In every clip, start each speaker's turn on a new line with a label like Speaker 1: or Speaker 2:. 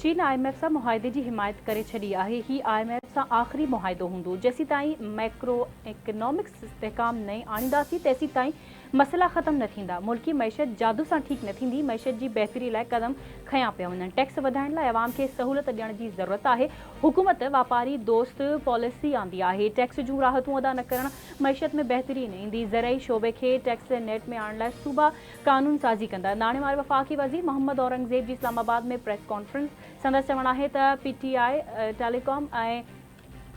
Speaker 1: चीन IMF सां मुआहदे की हिमायत करे छड़ी है। ही IMF सां आख़िरी मुआहदो हूंदो। जेसी ताईं मैक्रो इकोनॉमिक्स इस्तेहकाम नहीं आणींदासीं तेसी ताईं मसला ख़त्म न थींदा। मुल्की मैशत जादू सां ठीक न थींदी। मैशत की बेहतरी लाइ कदम खयां पिया वञनि। टैक्स वधाइण लाइ अवाम खे सहूलियत ॾियण जी ज़रूरत है। हुकूमत वापारी दोस्त पॉलिसी आंदी है। टैक्स जूं राहतूं अदा न करण मैशत में बेहतरी न ईंदी। ज़रई शोबे खे टैक्स नेट में आणण लाइ सूबा कानून साज़ी कंदा। नाणे वफ़ाक़ी वज़ीर मोहम्मद औरंगज़ेब जी इस्लामाबाद में प्रेस कॉन्फ्रेंस संदसि चवण है त PTI टेलीकॉम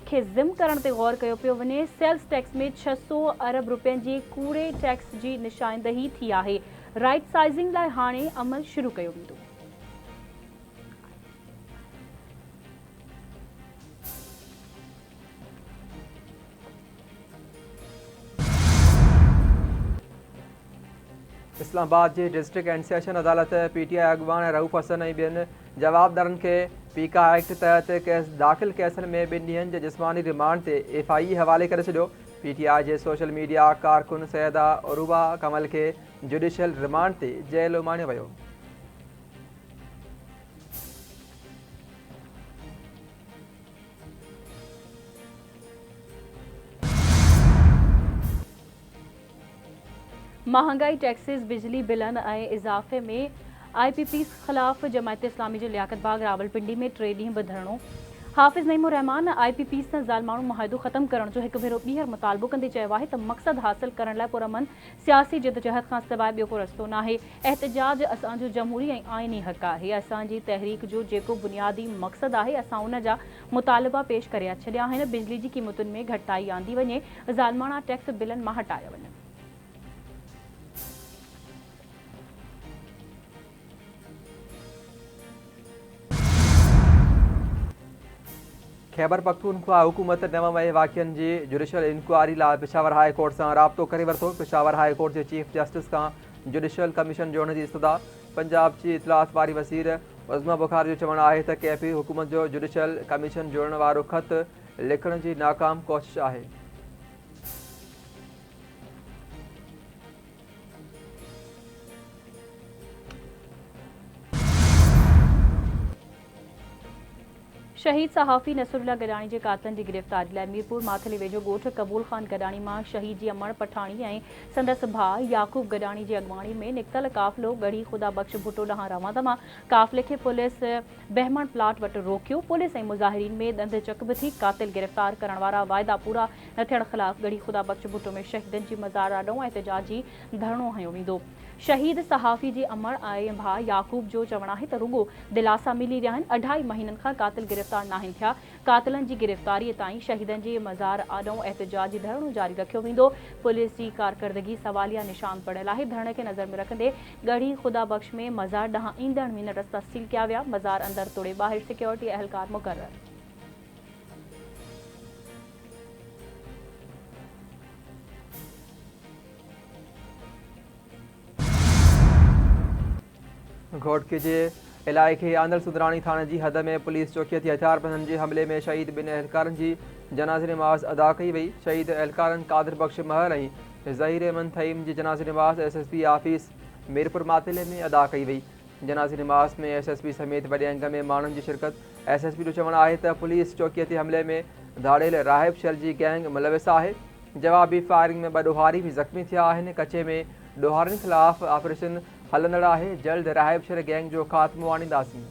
Speaker 1: खे ज़िम करण ते गौर कयो पियो वञे। सेल्स टैक्स में 600 अरब रुपयनि जी कूड़े टैक्स जी निशानदही थी है। राइट साइज़िंग लाइ हाणे अमल शुरू कयो वेंदो।
Speaker 2: इस्लामाबाद की डिस्ट्रिक्ट एंड सेशन अदालत PTI अगवान रऊफ़ हसन ऐं ॿियनि जवाबदारनि खे पीका एक्ट तहत केस दाख़िल केसनि में 2 ॾींहनि जे जिस्मानी रिमांड ते FIE हवाले करे छॾियो। PTI जे सोशल मीडिया कारकुन सैदा अरूबा कमल खे जुडिशियल रिमांड ते जेल उमाणियो वियो।
Speaker 1: महंगाई टैक्सेस बिजली बिलन इजाफे में IPPs खिलाफ जमायत इस्लामी जो लियाकत बाग रावलपिंडी में 3 ॾींहं बि धरणो। हाफ़िज़ नईमुर रहमान IPPs सां ज़ालमाणू मुआहिदो ख़त्म करण जो हिकु भेरो ॿीहर मुतालबो कंदे चयो आहे त मक़सद हासिल करण लाइ पुरअमन सियासी जिदोजहद खां सवाइ ॿियो को रस्तो न आहे। एहतजाज असांजो जमहूरी ऐं आइनी हक़ आहे। असांजी तहरीक जो जेको बुनियादी मक़सद आहे असां उन जा मुतालबा पेश करे छॾिया आहिनि। बिजली जी क़ीमतुनि में घटाई आंदी वञे, ज़ालमाणा टैक्स बिलनि मां हटाया वञनि।
Speaker 2: खैबर पख्तूनख्वा हुकूमत नव वए वाक़ियनि जी जुडिशियल इंक्वायरी लाइ पेशावर हाई कोर्ट सां राब्तो करे वरितो। पेशावर हाई कोर्ट जे चीफ जस्टिस खां जुडिशियल कमीशन जोड़ने की इस्तदा। पंजाब जी इतलात वारी वज़ीर उज़मा बुखारी जो चवणु आहे त KP हुकूमत जो जुडिशियल कमीशन जोड़ण वारो ख़त लिखण जी नाकाम कोशिश आहे।
Speaker 1: शहीद सहाफ़ी नसरुल्ला गडानी के कातलनि की गिरफ़्तारी लाइ मीरपुर माथले वेझो ॻोठ कबूल खान गडानी मां शहीद जी अमण पठाणी ऐं संदसि भाउ याकूब गडानी की अॻवाणी में निकितल काफ़िलो गढ़ी ख़ुदा बख़्श भुट्टो ॾांहुं रवाना। काफ़िले खे पुलिस बहमण प्लाट वटि रोकियो। पुलिस ऐं मुज़ाहिरीन में ॾंद चक बि थी। कातिल गिरफ़्तार करण वारा वाइदा पूरा न थियण ख़िलाफ़ गढ़ी ख़ुदा बख़्श भुट्टो में शहीदनि जी मज़ार ॾांहुं एहतजाजी धरणो हयो वेंदो। शहीद सहाफ़ी जी अमण ऐं भाउ याकूब जो चवणु आहे त रुगो दिलासा मिली रहिया आहिनि। 2.5 महीननि खां कातिल गिरफ़्तार नाहिनि थिया। कातिलनि जी गिरफ़्तारीअ ताईं शहीदनि जी मज़ार आॾो एहतजाजी धरणो जारी रखियो वेंदो। पुलिस जी कारकर्दगी सवालिया निशान पड़ियल आहे। धरणे खे नज़र में रखंदे गढ़ी ख़ुदा बख़्श में मज़ार ॾांहुं ईंदड़ वेंदड़ रस्ता सील कया विया। मज़ार अंदरि तोड़े ॿाहिरि सिक्योरिटी अहलकार मुक़रर।
Speaker 2: घोटके जे इलाइक़े आंदर सुदरानी थाने की हद में पुलिस चौकीअ ते हथियारबंदनि जे हमले में शहीद 2 एहलकारनि जी जनाज़े नमाज़ अदा कई वई। शहीद एहलकारनि कादिर बख़्श महल ऐं ज़हीर अहमद थईम जी जनाज़े नमाज़ SSP ऑफिस मीरपुर मातिले में अदा कई वई। जनाज़े नमाज़ में SSP समेत वॾे अंग में माण्हुनि जी शिरकत। SSP जो चवणु आहे त पुलिस चौकीअ ते हमले में धाड़ियल राहिब शल जी गैंग मुलविस आहे। जवाबी फायरिंग में 2 ॾोहारी भी ज़ख़्मी थिया आहिनि। कचे में ॾोहारनि ख़िलाफ़ ऑपरेशन हलंदड़ आहे। जल्द राहिब शल गैंग जो ख़ात्मो आणींदासीं।